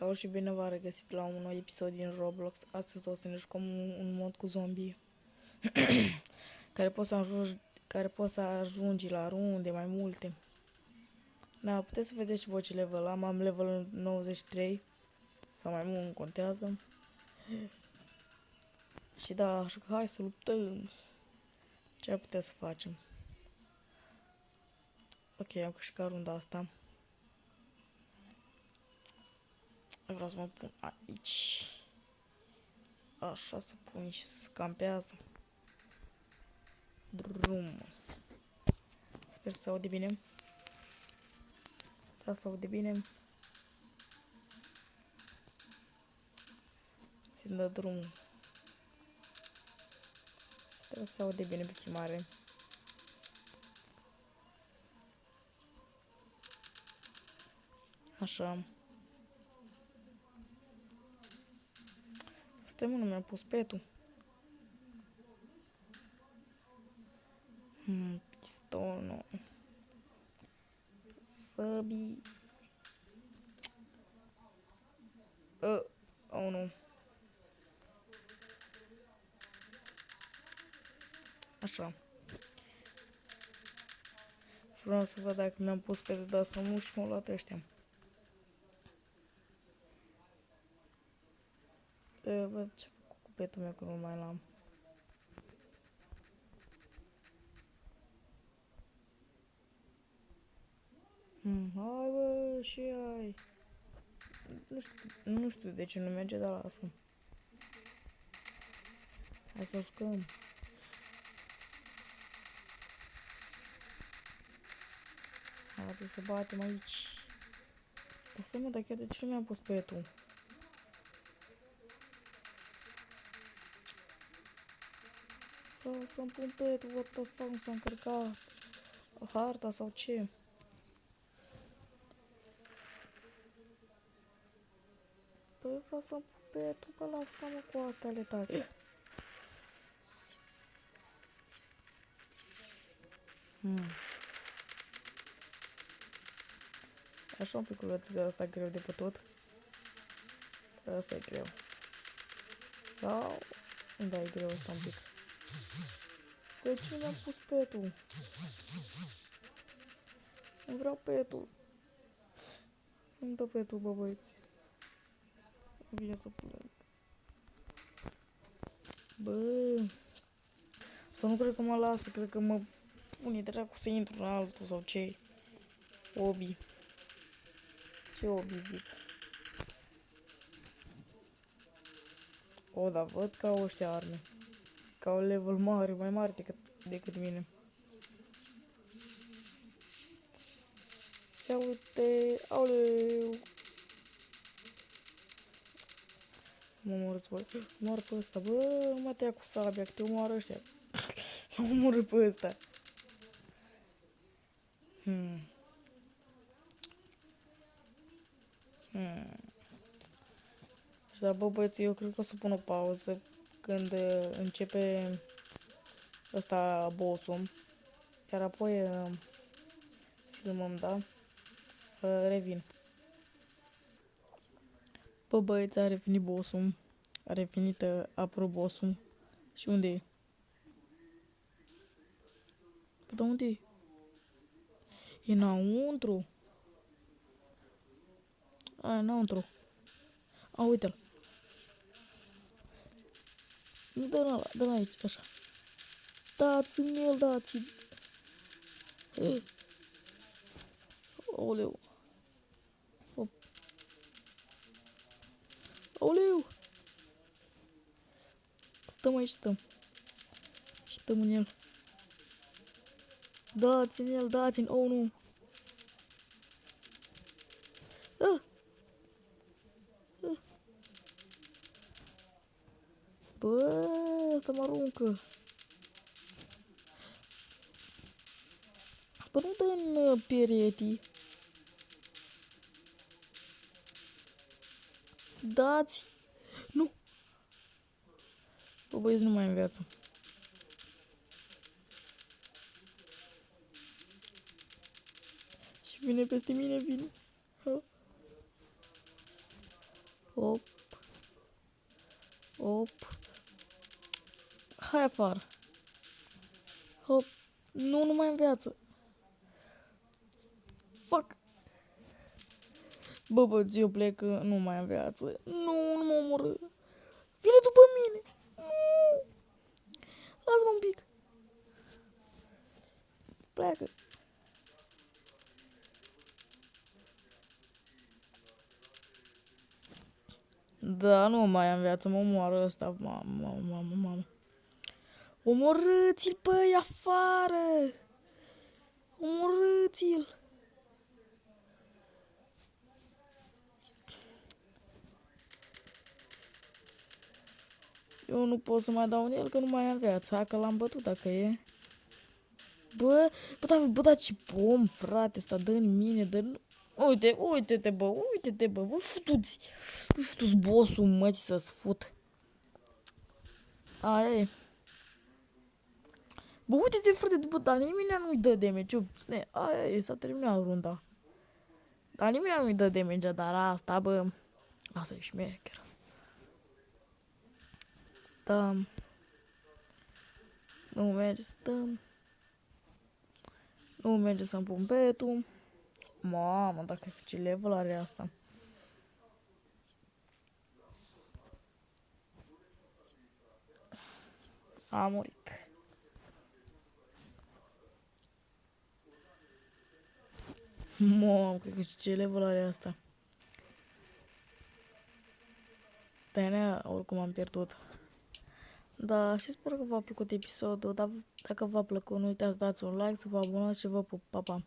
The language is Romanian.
Salut și bine v-am regăsit la un nou episod din Roblox. Astăzi o să ne jucăm un mod cu zombie care poți să ajungi la runde mai multe. Da, puteți să vedeți și voi ce level am level 93 sau mai mult, nu contează. Și da, așa că hai să luptăm. Ce ar putea să facem? Ok, am câștigat runda asta. Vreau să mă pun aici. Așa să pun și să campează. Drum. Sper să se aude bine. Da, se aude bine. Se dă drumul. Trebuie să se aude bine pe filmare. Așa. Stai, nu mi-a pus petul. Pistonul. Săbii. Oh, nu. Așa. Vreau să văd dacă mi-am pus petul, dar să nu și m-au luat ăștia. Văd ce-a făcut cu petul meu, că nu mai l-am. Hai bă, și hai. Nu știu de ce nu merge, dar lasă. Hai să jucăm. Hai să batem aici. Stai mă, dar chiar de ce nu mi-am pus petul? Vreau să-mi pun petul, what the fuck, nu s-a încărcat harta sau ce? Păi vreau să-mi pun petul, că lasă-mă cu astea ale tale. Așa un piculeț, că ăsta e greu de putut. Ăsta e greu. Sau... Da, e greu ăsta un pic. De ce mi-am pus petul? Nu vreau petul. Nu-mi dă petul, bă, băieți. Vine să plâng. Bă... Să nu cred că mă lasă, cred că mă pune dracu să intru în altul sau ce. Obi. Ce obi zic? O, dar văd că au ăștia arme. Că au level mare, mai mare decât mine. Ia uite, aoleu. Mă omorâți voi. Omor pe ăsta, bă, nu mă tăia cu sabia, că te omoară ăștia. Mă omorâ pe ăsta. Și da, bă, băieți, eu cred că o să pun o pauză când începe ăsta boss-ul. Iar apoi filmăm, da? Revin. Bă, băieți, a revenit boss-ul. A revenit apro boss-ul. Și unde e? Păi, dar unde e? E înăuntru? A, înăuntru. A, uite-l. Nu, dă-l aici, așa. Dați-mi el, dați-mi. Oleu. Oleu. Stăm aici, stăm. Stăm în el. Dați-mi el, dați-mi. Oh, nu. Bă, asta mă aruncă. Bă, nu dă în peretii. Dați. Nu. Bă, băieți, nu mai în viață. Și vine peste mine, vine. Op, op. Hai afară. Hop. Nu, nu mai am viață. Fuck. Bă, eu plec, nu mai am viață. Nu mă omoră. Vine după mine. Nu. Lasă-mă un pic. Pleacă. Da, nu mai am viață, mă omoară ăsta. Mamă. Omorâți-l, băi, afară. Omorâți-l. Eu nu pot să mai dau în el, că nu mai am viață. Hai că l-am bătut dacă e. Bă, da, ce bom, frate, ăsta dă în mine, dă... Uite-te, bă, vă futuți bossul, măci, să-ți fut. Aia e. Bă, uite-te, frate, după, dar nimeni nu-i dă damage. Aia e, s-a terminat runda. Dar nimeni nu-i dă damage, dar asta, bă, asta e șmecher. Da. Nu merge să dăm. Nu merge să-mi pun betul. Mamă, dacă ce level are asta. A murit. Mamă, cred că ce level are asta. De-aia oricum am pierdut. Da, și sper că v-a plăcut episodul. Dacă v-a plăcut, nu uitați să dați un like, să vă abonați și vă pup. Pa, pa!